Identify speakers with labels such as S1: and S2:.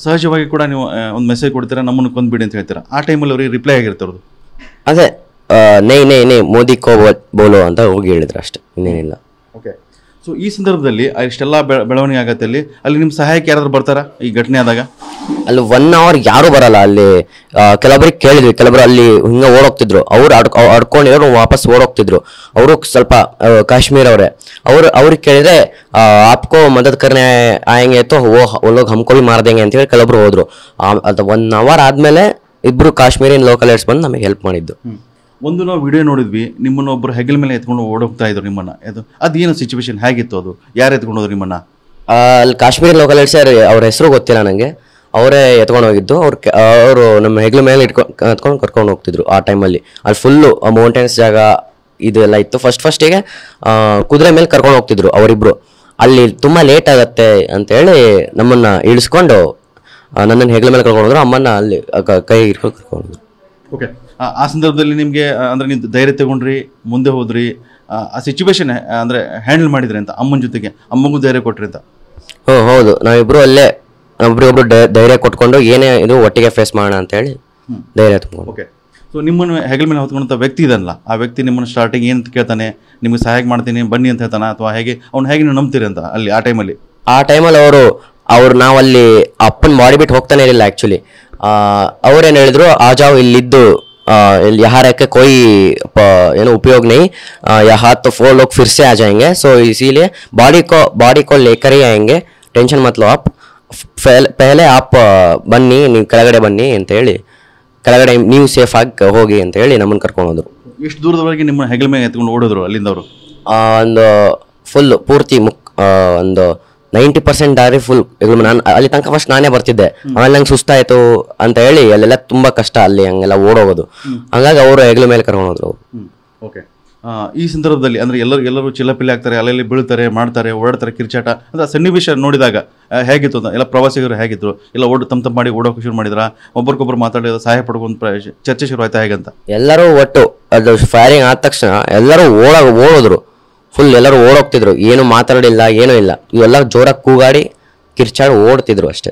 S1: ಸಹಜವಾಗಿ ಕೂಡ ನೀವು ಒಂದು ಮೆಸೇಜ್ ಕೊಡ್ತೀರಾ, ನಮ್ಮನ್ನು ಕೊಂದ್ಬಿಡಿ ಅಂತ ಹೇಳ್ತೀರಾ. ಆ ಟೈಮಲ್ಲಿ ಅವ್ರಿಗೆ ರಿಪ್ಲೈ ಆಗಿರ್ತಾರದು.
S2: ಅದೇ ನೇ ಮೋದಿ ಕೋ ಬೋಲೋ ಅಂತ ಹೋಗಿ ಹೇಳಿದ್ರು ಅಷ್ಟೇ, ಇನ್ನೇನಿಲ್ಲ.
S1: ಓಕೆ. ಸೊ ಈ ಸಂದರ್ಭದಲ್ಲಿ ಇಷ್ಟೆಲ್ಲ ಬೆಳವಣಿಗೆ ಆಗತ್ತೆ, ಅಲ್ಲಿ ನಿಮ್ಮ ಸಹಾಯಕ್ಕೆ ಯಾರಾದ್ರೂ ಬರ್ತಾರಾ ಈ ಘಟನೆ ಆದಾಗ?
S2: ಅಲ್ಲಿ 1 hour ಯಾರು ಬರಲ್ಲ. ಅಲ್ಲಿ ಕೆಲವರಿಗೆ ಕೇಳಿದ್ವಿ, ಕೆಲವರು ಅಲ್ಲಿ ಹಿಂಗೆ ಓಡೋಗ್ತಿದ್ರು, ಅವ್ರು ಅಡ್ಕೊಂಡಿರೋ ವಾಪಸ್ ಓಡೋಗ್ತಿದ್ರು. ಅವರು ಸ್ವಲ್ಪ ಕಾಶ್ಮೀರ್ ಅವರೇ, ಅವ್ರಿಗೆ ಕೇಳಿದ್ರೆ ಆಪ್ಕೋ ಮದದ್ ಕರ್ನೆ ಆಯಂಗೆ ತೋ वो लोग हमको भी मार देंगे ಅಂತ ಹೇಳಿ ಕೆಲವರು ಹೋದ್ರು. ಅದು 1 hour ಆದ್ಮೇಲೆ ಇಬ್ರು ಕಾಶ್ಮೀರಿಯನ್ ಲೋಕಲ್ ಬಂದು ನಮಗೆ ಹೆಲ್ಪ್ ಮಾಡಿದ್ದು.
S1: ಒಂದು ನಾವು ವಿಡಿಯೋ ನೋಡಿದ್ವಿ, ನಿಮ್ಮನ್ನ ಒಬ್ಬರು ಹೆಗಲ ಮೇಲೆ ಎತ್ಕೊಂಡು ಓಡೋಗ್ತಾ ಇದ್ರು ನಿಮ್ಮನ್ನ. ಅದೇನು ಸಿಚುವೇಶನ್ ಹೇಗಿತ್ತು? ಅದು ಯಾರು ಎತ್ಕೊಂಡು ಹೋದ್ರು ನಿಮ್ಮನ್ನ?
S2: ಅಲ್ಲಿ ಕಾಶ್ಮೀರಿ ಲೋಕಲ್ ಅವ್ರ ಹೆಸರು ಗೊತ್ತಿಲ್ಲ ನನಗೆ, ಅವರೇ ಎತ್ಕೊಂಡು ಹೋಗಿದ್ದು. ಅವರು ನಮ್ಮ ಹೆಗ್ಲ ಮೇಲೆ ಎತ್ಕೊಂಡು ಕರ್ಕೊಂಡು ಹೋಗ್ತಿದ್ರು ಆ ಟೈಮಲ್ಲಿ. ಅಲ್ಲಿ ಫುಲ್ಲು ಮೌಂಟೇನ್ಸ್ ಜಾಗ ಇದೆಲ್ಲ ಇತ್ತು. ಫಸ್ಟಿಗೆ ಕುದುರೆ ಮೇಲೆ ಕರ್ಕೊಂಡು ಹೋಗ್ತಿದ್ರು ಅವರಿಬ್ರು. ಅಲ್ಲಿ ತುಂಬ ಲೇಟ್ ಆಗತ್ತೆ ಅಂತೇಳಿ ನಮ್ಮನ್ನ ಇಳಿಸ್ಕೊಂಡು ನನ್ನನ್ನು ಹೆಗ್ಲ ಮೇಲೆ ಕರ್ಕೊಂಡು ಹೋದ್ರು. ಅಮ್ಮನ್ನ ಅಲ್ಲಿ ಕೈ ಹಿಡ್ಕೊಂಡು ಕರ್ಕೊಂಡು ಹೋದ್ರು.
S1: ಓಕೆ. ಆ ಸಂದರ್ಭದಲ್ಲಿ ನಿಮಗೆ ಅಂದರೆ ನೀವು ಧೈರ್ಯ ತಗೊಂಡ್ರಿ, ಮುಂದೆ ಹೋದ್ರಿ, ಆ ಸಿಚುವೇಶನ್ ಅಂದರೆ ಹ್ಯಾಂಡಲ್ ಮಾಡಿದ್ರಿ ಅಂತ ಅಮ್ಮನ ಜೊತೆಗೆ, ಅಮ್ಮಗೂ ಧೈರ್ಯ ಕೊಟ್ರಿ ಅಂತ?
S2: ಹೌದು, ನಾವಿಬ್ರು ಅಲ್ಲೇ ಒಬ್ರಿಗೊಬ್ರು ಧೈರ್ಯ ಕೊಟ್ಕೊಂಡು ಏನೇ ಇದು ಒಟ್ಟಿಗೆ ಫೇಸ್ ಮಾಡೋಣ ಅಂತ ಹೇಳಿ ಧೈರ್ಯ ತಗೊಂಡು.
S1: ಓಕೆ. ಸೊ ನಿಮ್ಮನ್ನು ಹೆಗಲ ಮೇಲೆ ಹೊತ್ಕೊಂಡಂಥ ವ್ಯಕ್ತಿ ಇದನ್ನಲ್ಲ, ಆ ವ್ಯಕ್ತಿ ನಿಮ್ಮನ್ನು ಸ್ಟಾರ್ಟಿಂಗ್ ಏನು ಕೇಳ್ತಾನೆ, ನಿಮಗೆ ಸಹಾಯ ಮಾಡ್ತೀನಿ ಬನ್ನಿ ಅಂತ ಹೇಳ್ತಾನೆ, ಅಥವಾ ಹೇಗೆ ಹೇಗೆ ನೀವು ನಂಬ್ತೀರಿ ಅಂತ ಅಲ್ಲಿ ಆ ಟೈಮಲ್ಲಿ?
S2: ಅವ್ರು ನಾವಲ್ಲಿ ಅಪ್ಪನ ಬಾಡಿ ಬಿಟ್ಟು ಹೋಗ್ತಾನೆ ಇರಲಿಲ್ಲ ಆ್ಯಕ್ಚುಲಿ. ಅವ್ರೇನು ಹೇಳಿದ್ರು, ಆಜಾವ್ ಇಲ್ಲಿದ್ದು यहाँ रह के कोई उपयोग नहीं, यहाँ तो 4 लोग फिर से आ जाएंगे, सो इसीलिए बॉडी को लेकर ही आएंगे, टेंशन मत लो आप, पहले आप बन्नी, ನೀವು ಕೆಳಗಡೆ ಬನ್ನಿ ಅಂತ ಹೇಳಿ, ಕೆಳಗಡೆ ನೀವು ಸೇಫ್ ಆಗಿ ಹೋಗಿ ಅಂತ ಹೇಳಿ ನಮ್ಮನ್ನು ಕರ್ಕೊಂಡು ಹೋದ್ರು.
S1: ಎಷ್ಟು ದೂರದವರೆಗೆ ನಿಮ್ಮ ಹೆಗಲ ಮೇಲೆ ಎತ್ಕೊಂಡು ಓಡಿದ್ರು ಅಲ್ಲಿಂದ ಅವರು?
S2: ಒಂದು ಫುಲ್ ಪೂರ್ತಿ ಒಂದು 90% ದಾರಿ ಫುಲ್. ನಾನು ಅಲ್ಲಿ ತನಕ ಫಸ್ಟ್ ನಾನೇ ಬರ್ತಿದ್ದೆ, ಆಮೇಲೆ ನಂಗೆ ಸುಸ್ತಾಯ್ತು ಅಂತ ಹೇಳಿ ಅಲ್ಲೆಲ್ಲ ತುಂಬಾ ಕಷ್ಟ ಅಲ್ಲಿ ಹಂಗೆಲ್ಲ ಓಡೋಗೋದು. ಹಂಗಾಗಿ ಅವರು ಹೆಗಲ ಮೇಲೆ ಕರ್ಕೊಂಡು ಹೋದ್ರು.
S1: ಓಕೆ. ಈ ಸಂದರ್ಭದಲ್ಲಿ ಅಂದ್ರೆ ಎಲ್ಲರೂ ಚಿಲ್ಲಪಿಲ್ಲಿ ಆಗ್ತಾರೆ, ಅಲ್ಲೆಲ್ಲಿ ಬೀಳ್ತಾರೆ, ಮಾಡ್ತಾರೆ, ಓಡಾಡ್ತಾರೆ, ಕಿರ್ಚಾಟ ಅಂದ್ರೆ ಸನ್ನಿವೇಶ ನೋಡಿದಾಗ ಹೇಗಿತ್ತು ಅಂತ? ಎಲ್ಲ ಪ್ರವಾಸಿಗರು ಹೇಗಿದ್ರು? ಎಲ್ಲ ತಮ್ಮ ಮಾಡಿ ಓಡೋಕೆ ಶುರು ಮಾಡಿದ್ರ? ಒಬ್ಬರಿಗೊಬ್ಬರು ಮಾತಾಡಿದ ಸಹಾಯ ಪಡ್ಕೊಂಡು ಚರ್ಚೆ ಶುರು ಆಯ್ತಾ ಹೇಗಂತ?
S2: ಎಲ್ಲರೂ ಒಟ್ಟು ಅದು ಫೈರಿಂಗ್ ಆದ ತಕ್ಷಣ ಎಲ್ಲರೂ ಓಡೋದ್ರು. ಫುಲ್ ಎಲ್ಲರೂ ಓಡೋಗ್ತಿದ್ರು, ಏನು ಮಾತಾಡಿಲ್ಲ, ಏನೂ ಇಲ್ಲ. ಇವೆಲ್ಲ ಜೋರಾಗಿ ಕೂಗಾಡಿ ಕಿರ್ಚಾಡಿ ಓಡ್ತಿದ್ರು ಅಷ್ಟೇ.